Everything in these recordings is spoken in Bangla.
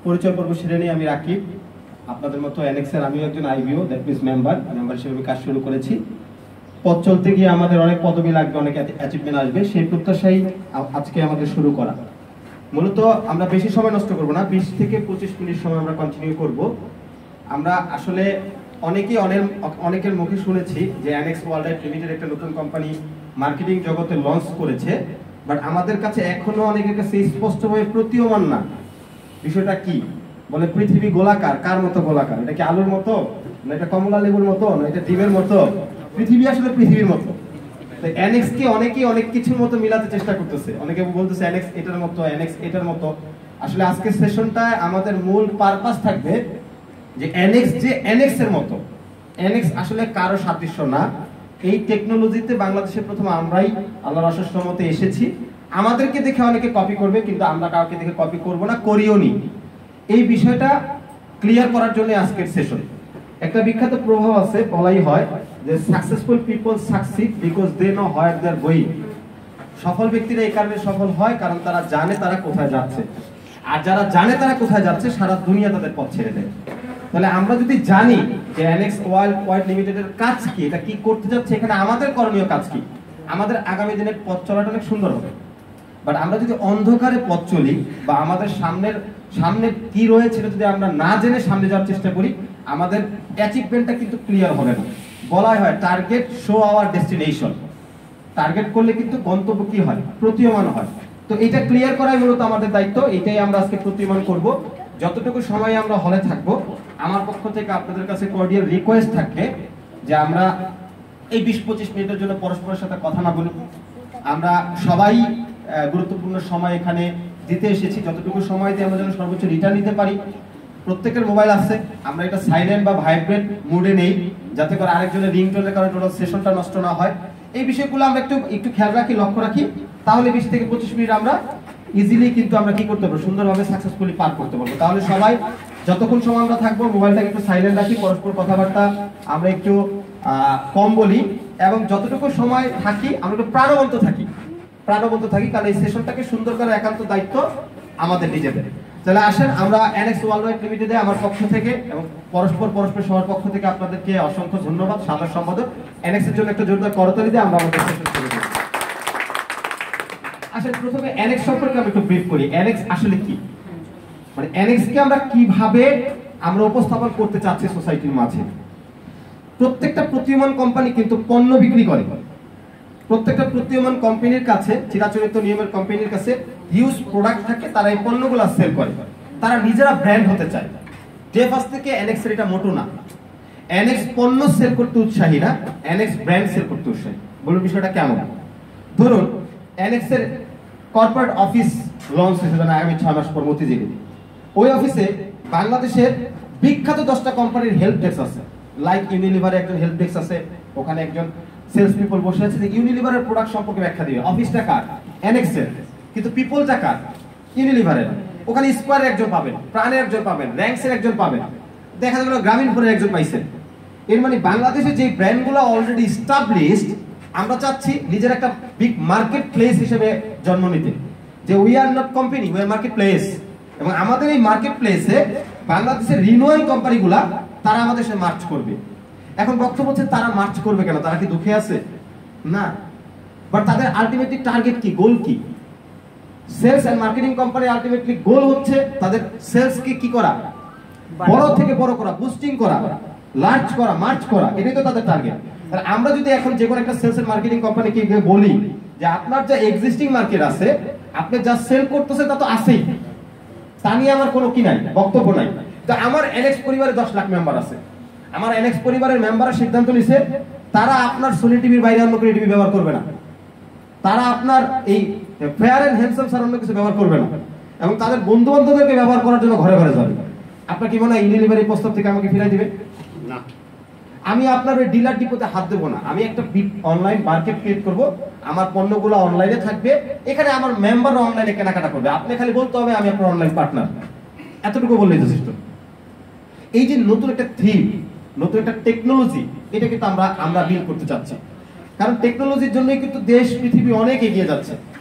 পরিচয় পর্ব সেরে নিয়ে আমি রাকিব, আপনাদের মতো এনএক্সের আমিও একজন আইবিও, দ্যাট মিনস মেম্বার হিসেবে কাজ শুরু করেছি। পথ চলতে গিয়ে আমাদের অনেক পদবি লাগবে, অনেক অ্যাচিভমেন্ট আসবে, সেই প্রত্যাশাই আজকে আমাদের শুরু করা। মূলত আমরা বেশি সময় নষ্ট করব না, 20 থেকে 25 মিনিট সময় আমরা কন্টিনিউ করব। আমরা আসলে অনেকের মুখে শুনেছি যে এনএক্স ওয়ার্ল্ড লিমিটেড একটা নতুন কোম্পানি মার্কেটিং জগতে লঞ্চ করেছে, বাট আমাদের কাছে এখনো অনেকের কাছে স্পষ্টভাবে প্রতীয়মান না বিষয়টা কি। বলে পৃথিবী গোলাকার, কার মতো গোলাকার? এটা কি আলুর মতো, না এটা কমলা লেবুর মতো, না এটা ডিমের মতো? পৃথিবী আসলে পৃথিবীর মতো। তো এনএক্স কে অনেকেই অনেক কিছুর মতো মিলাতে চেষ্টা করতেছে, অনেকে বলতেছে এনএক্স এটার মতো, এনএক্স এটার মতো। আসলে আজকের সেশনটা আমাদের মূল পারপাস থাকবে যে এনএক্স যে এনএক্স এর মতো। এনএক্স আসলে কারো সাদৃশ্য না। এই টেকনোলজিতে বাংলাদেশে প্রথম আমরাই আল্লাহর অশেষ রহমতে এসেছি। আমাদেরকে দেখে অনেকে কপি করবে, কিন্তু আমরা কাউকে দেখে কপি করব না, করিও নি। এই বিষয়টা ক্লিয়ার করার জন্য আজকের সেশন। একটা বিখ্যাত প্রভাব আছে, বলাই হয় যে successful people succeed because they know where they are going. সফল ব্যক্তিরা এই কারণে সফল হয় কারণ তারা জানে তারা কোথায় যাচ্ছে, আর যারা জানে তারা কোথায় যাচ্ছে সারা দুনিয়া তাদের পথ ছেড়ে দেয়। তাহলে আমরা যদি জানি যে এনএক্স ওয়ার্ল্ড লিমিটেডের কাজ কি, এটা কি করতে যাচ্ছে, এখানে আমাদের করণীয় কাজ কি, আমাদের আগামী দিনের পথ চলাটা অনেক সুন্দর হবে। বাট আমরা যদি অন্ধকারে পথ চলি বা আমাদের সামনে কি রয়েছে যদি আমরা না জেনে সামনে যাওয়ার চেষ্টা করি, আমাদের অ্যাচিভমেন্টটা কিন্তু ক্লিয়ার হবে না। বলাই হয় target show our destination. Target করলে কিন্তু গন্তব্য কি হয়, প্রতীয়মান হয়। তো এটা ক্লিয়ার করাই মূলত আমাদের দায়িত্ব। এটাই আমরা আজকে প্রতীয়মান করব। যতটুকু সময় আমরা হলে থাকবো, আমার পক্ষ থেকে আপনাদের কাছে কর্ডিয়াল রিকোয়েস্ট থাকবে যে আমরা এই 20-25 মিনিটের জন্য পরস্পরের সাথে কথা না বলি। আমরা সবাই গুরুত্বপূর্ণ সময় এখানে দিতে এসেছি, যতটুকু সময় দিয়ে আমরা যেন সর্বোচ্চ রিটার্ন নিতে পারি। প্রত্যেকের মোবাইল আছে, আমরা এটা সাইলেন্ট বা ভাইব্রেট মুডে নেই, যাতে করে আরেকজনের রিংটোনের কারণে টোটাল সেশনটা নষ্ট না হয়। এই বিষয়গুলো আমরা একটু খেয়াল রাখি, লক্ষ্য রাখি, তাহলে 20 থেকে 25 মিনিট আমরা ইজিলি কিন্তু আমরা কি করতে পারবো, সুন্দরভাবে সাকসেসফুলি পার করতে পারবো। তাহলে সবাই যতক্ষণ সময় আমরা থাকবো মোবাইলটাকে একটু সাইলেন্ট রাখি, পরস্পর কথাবার্তা আমরা একটু কম বলি, এবং যতটুকু সময় থাকি আমরা একটু প্রাণবন্ত থাকি, কারণ এই সেশনটাকে সুন্দর করার একান্ত দায়িত্ব আমাদের নিজেদের। তাহলে আসেন আমরা এনএক্স ওয়ার্ল্ড লিমিটেডে আমার পক্ষ থেকে এবং পরস্পর সবার পক্ষ থেকে আপনাদেরকে অসংখ্য ধন্যবাদ, সাদর সম্পাদক। এনএক্স এর জন্য একটা জোরদার করতালি দিয়ে আমরা আমাদের সেশন শুরু করি। আসলে প্রথমে এনএক্স সম্পর্কে আমি একটু ব্রিফ করি। এনএক্স আসলে কি, মানে এনএক্স কে আমরা কিভাবে উপস্থাপন করতে চাচ্ছি সোসাইটির মাঝে। প্রত্যেকটা প্রতীয়মান কোম্পানি কিন্তু পণ্য বিক্রি করে। প্রত্যেকটা প্রতীয়মান কোম্পানির কাছে, চিরাচরিত নিয়মের কোম্পানির কাছে হিউজ প্রোডাক্ট থাকে, তারা এই পণ্যগুলো সেল করে, তারা নিজেরা ব্র্যান্ড হতে চায়। ডে ফার্স্ট থেকে এনএক্স এর এটা মোটো না। এনএক্স পণ্য সেল করতে উৎসাহী না, এনএক্স ব্র্যান্ড সেল করতে উৎসাহী। বলুন বিষয়টা কেমন? ধরুন এনএক্স এর কর্পোরেট অফিস লঞ্চ হয়েছে আগামী 6 মাস পর মতিঝিলে। ওই অফিসে বাংলাদেশের বিখ্যাত 10টা কোম্পানির হেল্প ডেস্ক আছে। লাইক ইউনিলিভারের একজন হেল্প ডেস্ক আছে, ওখানে একজন সেলস পিপল বসে আছে যে ইউনিলিভারের প্রোডাক্ট সম্পর্কে ব্যাখ্যা দিবে। অফিসটা কার? এনএক্স এর, কিন্তু পিপলটা কার? ইউনিলিভারের। ওখানে স্কয়ারের একজন পাবেন, প্রাণের একজন পাবেন, র্যাঙ্কসের একজন পাবেন, দেখা গেল গ্রামীণ ফোনের একজন পাইছেন। এর মানে বাংলাদেশে যে ব্র্যান্ডগুলো অলরেডি এস্টাবলিশড, আমরা চাচ্ছি নিজের একটা বিগ মার্কেট প্লেস হিসেবে জন্ম নিতে, যে we are not company, we are market place. এবং আমাদের এই মার্কেট প্লেসে বাংলাদেশের রিনোয়াল কোম্পানিগুলা তারা আমাদের সাথে মার্চ করবে। এখন বক্তব্য হচ্ছে তারা মার্চ করবে কেন? তারা কি দুঃখে আছে? না। বাট তাদের আলটিমেটলি টার্গেট কি, গোল কি? Sales and marketing company ultimately goal হচ্ছে তাদের সেলস কে কি করা, বড় থেকে বড় করা, বুস্টিং করা, লার্জ করা, মার্চ করা, এটাই তো তাদের টার্গেট। তাহলে আমরা যদি এখন যে কোনো একটা সেলস এন্ড মার্কেটিং কোম্পানিকে বলি যে আপনার যা এক্সিস্টিং মার্কেট আছে, আপনি যা সেল করতেছেন তা তো আছেই, তা নিয়ে আমার কোনো কি নাই, বক্তব্য নাই। তো আমার এনএক্স পরিবারে 10 লাখ মেম্বার আছে, আমার এনএক্স পরিবারের মেম্বাররা সিদ্ধান্ত নিছে তারা আপনার সোনি টিভির বাইরে অন্য কোনো টিভি ব্যবহার করবে না, তারা আপনার এই ফেয়ার এন্ড হ্যান্ডসাম ছাড়া অন্য কিছু ব্যবহার করবে না, এবং তাদের বন্ধু বান্ধবদেরকে ব্যবহার করার জন্য ঘরে ঘরে যাবে। আপনার কি মনে হয় ইউনিলিভারের প্রস্তাব থেকে আমাকে ফিরাই দিবে? না। আমি আপনার ওই ডিলার ডিপোতে হাত দেবো না, আমি একটা অনলাইন মার্কেট ক্রিয়েট করব, আমার পণ্যগুলো অনলাইনে থাকবে, এখানে আমার মেম্বাররা অনলাইনে কেনাকাটা করবে, আপনি খালি বলতে হবে আমি আপনার অনলাইন পার্টনার, এতটুকু বললেই যথেষ্ট। এই যে নতুন একটা থিম, নতুন একটা টেকনোলজি, এটা কিন্তু আমরা বিল্ড করতে চাচ্ছি। কারণ টেকনোলজির জন্যই কিন্তু দেশ পৃথিবী অনেক এগিয়ে যাচ্ছে।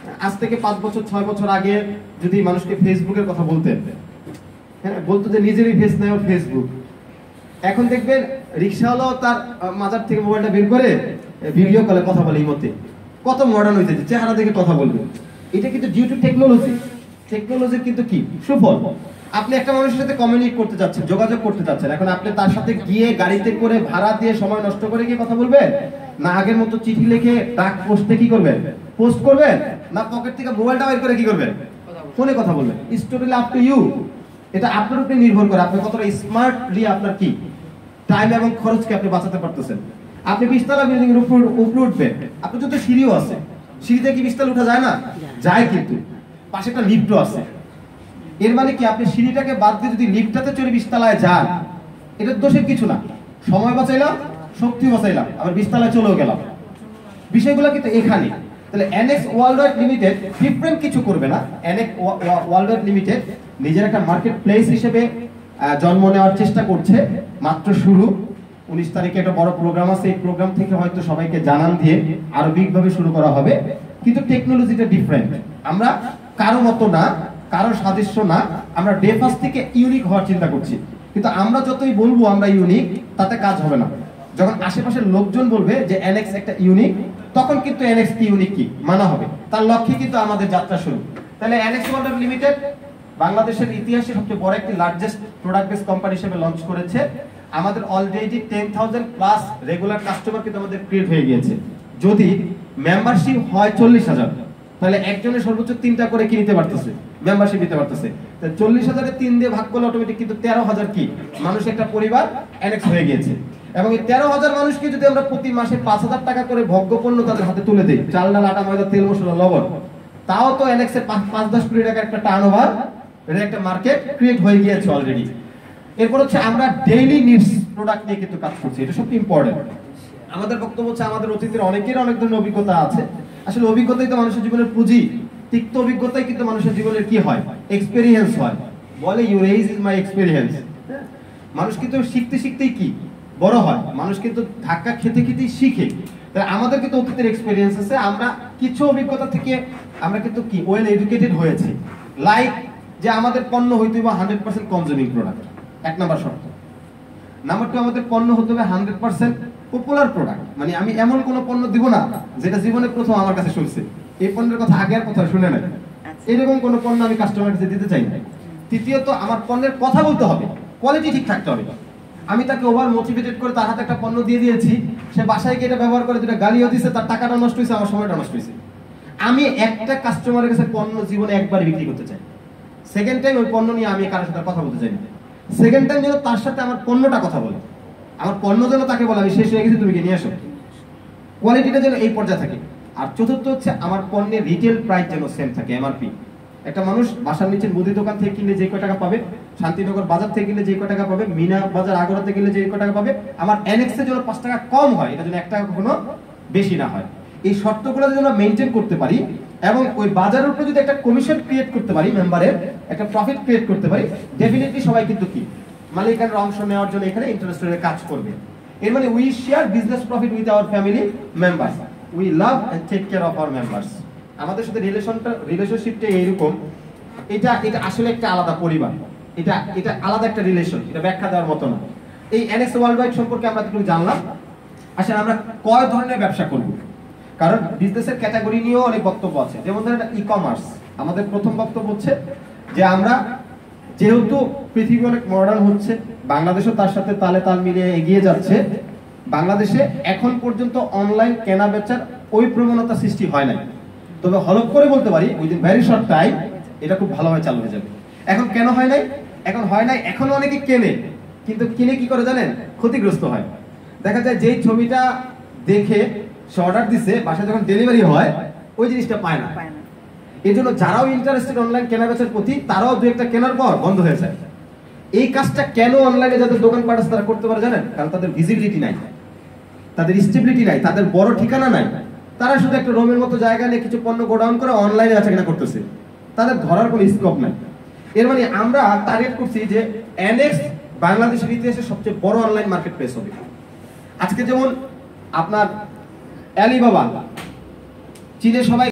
আজ থেকে 5 বছর 6 বছর আগে যদি মানুষকে ফেসবুকের কথা বলতেন, হ্যাঁ, বলতো যে নিজেরই ফেস নাই ওর ফেসবুক। এখন দেখবেন রিক্সাওয়ালাও তার মাজার থেকে মোবাইলটা বের করে ভিডিও কলে কথা বলে। এই মতে কত মডার্ন হয়েছে, চেহারা দেখে কথা বলবে। এটা কিন্তু ডিউ টু টেকনোলজি। টেকনোলজির কিন্তু কি সুফল। আপনি একটা মানুষের সাথে কমিউনিকেট করতে যাচ্ছেন, যোগাযোগ করতে যাচ্ছেন, এখন আপনি তার সাথে গিয়ে গাড়িতে করে ভাড়া দিয়ে সময় নষ্ট করে গিয়ে কথা বলবেন, না আগের মতো চিঠি লিখে ডাক পোস্টে কি করবেন, পোস্ট করবেন, না পকেট থেকে মোবাইলটা বের করে কি করবেন, ফোনে কথা বলবেন। It's totally up to you. এটা আপনার উপরে নির্ভর করে আপনি কতটা স্মার্টলি আপনার কি টাইম এবং খরচকে আপনি বাঁচাতে পারতেছেন। আপনি 20 তলা বিল্ডিং এর উপরে উঠবেন, আপনি যত সিঁড়িও আছে, সিঁড়িতে কি 20 তলা উঠা যায় না? যায়, কিন্তু পাশে একটা লিফটও আছে। এর মানে কি আপনি সিঁড়িটাকে বাদ দিয়ে যদি লিফটটাতে চড়ে 20 তলায় যান, এটার দোষের কিছু না। সময় বাঁচাইলাম, শক্তি বাঁচাইলাম, আবার 20 তলায় চলেও গেলাম। বিষয়গুলো কিন্তু এখানে। তাহলে এনএক্স ওয়ার্ল্ডওয়াইড লিমিটেড ডিফারেন্ট কিছু করবে না। এনএক্স ওয়ার্ল্ডওয়াইড লিমিটেড নিজের একটা মার্কেট প্লেস হিসেবে জন্ম নেওয়ার চেষ্টা করছে। মাত্র শুরু। 19 তারিখে একটা বড় প্রোগ্রাম আছে। এই প্রোগ্রাম থেকে হয়তো সবাইকে জানান দিয়ে আরো বিগভাবে শুরু করা হবে। কিন্তু টেকনোলজিটা ডিফারেন্ট। আমরা কারো মতো না, কারো সাদৃশ্য না, আমরা ডে ফার্স্ট থেকে ইউনিক হওয়ার চিন্তা করছি। কিন্তু আমরা যতই বলবো আমরা ইউনিক, তাতে কাজ হবে না। যখন আশেপাশের লোকজন বলবে যে এনএক্স একটা ইউনিক, তখন কিন্তু এনএক্স কি ইউনিক কি মানা হবে। তার লক্ষ্যে কিন্তু আমাদের যাত্রা শুরু। তাহলে এনএক্স ওয়ার্ল্ড লিমিটেড বাংলাদেশের ইতিহাসে সবচেয়ে বড় একটি লার্জেস্ট প্রোডাক্ট বেস কোম্পানি হিসেবে লঞ্চ করেছে। আমাদের অলরেডি 10,000 প্লাস রেগুলার কাস্টমার কিন্তু আমাদের ক্রিয়েট হয়ে গিয়েছে। যদি মেম্বারশিপ হয় 40,000, তাহলে একজনের সর্বোচ্চ 3টা করে কি নিতে পারতেছে, মেম্বারশিপ নিতে পারতেছে। তাহলে 40,000 এর 3 দিয়ে ভাগ করলে অটোমেটিক কিন্তু 13,000 কি মানুষ একটা পরিবার এনএক্স হয়ে গিয়েছে। এবং এই 13,000 মানুষকে যদি আমরা প্রতি মাসে 5,000 টাকা করে ভোগ্যপণ্য তাদের হাতে তুলে দেই, চাল ডাল আটা ময়দা তেল মশলা লবণ, তাও তো এনএক্স এর 5-10 কোটি টাকার একটা টার্নওভার, এর একটা মার্কেট ক্রিয়েট হয়ে গিয়েছে অলরেডি। এরপর হচ্ছে আমরা ডেইলি নিডস প্রোডাক্ট নিয়ে কিন্তু কাজ করছি। এটা সবচেয়ে ইম্পর্টেন্ট। আমাদের বক্তব্য হচ্ছে আমাদের অতীতের অনেকের অনেক ধরনের অভিজ্ঞতা আছে। আসলে অভিজ্ঞতাই তো মানুষের জীবনের পুঁজি। তিক্ত অভিজ্ঞতাই কিন্তু মানুষের জীবনের কি হয়, এক্সপেরিয়েন্স হয়। বলে your age is my experience. মানুষ কিন্তু শিখতে শিখতেই কি বড় হয়। মানুষ কিন্তু ধাক্কা খেতে খেতেই শিখে। তাই আমাদের কিন্তু অতীতের এক্সপেরিয়েন্স আছে। আমরা কিছু অভিজ্ঞতা থেকে আমরা কিন্তু কি ওয়েল এডুকেটেড হয়েছি। লাইক যে আমাদের পণ্য হইতে হবে 100% কনজিউমিং প্রোডাক্ট, এক নাম্বার শর্ত। নাম্বার 2, আমাদের পণ্য হতে হবে 100% পপুলার প্রোডাক্ট। মানে আমি এমন কোন পণ্য দিব না যেটা জীবনে প্রথম আমার কাছে শুনছে, এই পণ্যের কথা আগে আর কথা শুনে নাই, এরকম কোন পণ্য আমি কাস্টমারের কাছে দিতে চাই না। তৃতীয়ত, আমার পণ্যের কথা বলতে হবে, কোয়ালিটি ঠিক থাকতে হবে। আমি তাকে ওভার মোটিভেটেড করে তার হাতে একটা পণ্য দিয়ে দিয়েছি, সে বাসায় গিয়ে এটা ব্যবহার করে দুটো গালিও দিয়েছে, তার টাকাটা নষ্ট হয়েছে, আমার সময়টা নষ্ট হয়েছে। আমি একটা কাস্টমারের কাছে পণ্য জীবনে একবার বিক্রি করতে চাই। সেকেন্ড টাইম ওই পণ্য নিয়ে আমি কারোর সাথে কথা বলতে চাই না। সেকেন্ড টাইম যেন তার সাথে আমার পণ্যটা কথা বলে, আমার পণ্য যেন তাকে বলে আমি শেষ হয়ে গেছি, তুমি কি নিয়ে আসো। কোয়ালিটিটা যেন এই পর্যায়ে থাকে। আর চতুর্থ হচ্ছে আমার পণ্যের রিটেল প্রাইস যেন সেম থাকে, এমআরপি। একটা মানুষ বাসার নিচের মুদি দোকান থেকে কিনলে যে কয় টাকা পাবে, শান্তিনগর বাজার থেকে কিনলে যে কয় টাকা পাবে, মিনা বাজার আগরাতে কিনলে যে কয় টাকা পাবে, আমার এনএক্স এর জন্য 5 টাকা কম হয়, এটা যেন 1 টাকা কখনো বেশি না হয়। এই শর্তগুলো যদি আমরা মেইনটেইন করতে পারি এবং ওই বাজারের উপরে যদি একটা কমিশন ক্রিয়েট করতে পারি, মেম্বারের একটা প্রফিট ক্রিয়েট করতে পারি, ডেফিনেটলি সবাই কিন্তু কি মালিকানার অংশ নেওয়ার জন্য এখানে ইন্টারেস্টেড কাজ করবে। এর মানে we share business profit with our family members, we love and take care of our members. আমাদের সাথে রিলেশনশিপটা এইরকম। এটা আসলে একটা আলাদা পরিবার, এটা আলাদা একটা রিলেশন, এটা ব্যাখ্যা দেওয়ার মতো না। এই এনএক্স ওয়ার্ল্ডওয়াইড সম্পর্কে আমরা একটু জানলাম। আসলে আমরা কয় ধরনের ব্যবসা করব, কারণ বিজনেসের ক্যাটাগরি নিয়েও অনেক বক্তব্য আছে। যেমন ধরেন ই-কমার্স। আমাদের প্রথম বক্তব্য হচ্ছে যে আমরা যেহেতু পৃথিবী অনেক মডার্ন হচ্ছে, বাংলাদেশও তার সাথে তালে তাল মিলিয়ে এগিয়ে যাচ্ছে, বাংলাদেশে এখন পর্যন্ত অনলাইন কেনা বেচার ওই প্রবণতা সৃষ্টি হয় নাই। তবে হলফ করে বলতে পারি উইদিন ভেরি শর্ট টাইম এটা খুব ভালোভাবে চালু হয়ে যাবে। এখন কেন হয় নাই? এখন হয় নাই, এখনো অনেকে কেনে, কিন্তু কিনে কি করে জানেন, ক্ষতিগ্রস্ত হয়। দেখা যায় যেই ছবিটা দেখে সে অর্ডার দিছে, বাসায় যখন ডেলিভারি হয় ওই জিনিসটা পায় না। এই জন্য যারাও ইন্টারেস্টেড অনলাইন কেনা বেচার প্রতি, তারাও দু একটা কেনার পর বন্ধ হয়ে যায়। এই কাজটা কেন অনলাইনে যাদের দোকান পাঠাচ্ছে তারা করতে পারে জানেন? কারণ তাদের ভিজিবিলিটি নাই, তাদের স্টেবিলিটি নাই, তাদের বড় ঠিকানা নাই। তারা শুধু একটা রুমের মতো জায়গা নিয়ে কিছু পণ্য গোডাউন করে অনলাইনে বেচা কেনা করতেছে, তাদের ধরার কোনো স্কোপ নাই। এর মানে আমরা টার্গেট করছি যে এনএক্স বাংলাদেশের ইতিহাসে সবচেয়ে বড় অনলাইন মার্কেট প্লেস হবে। আজকে যেমন আপনার আলিবাবা, চীনে সবাই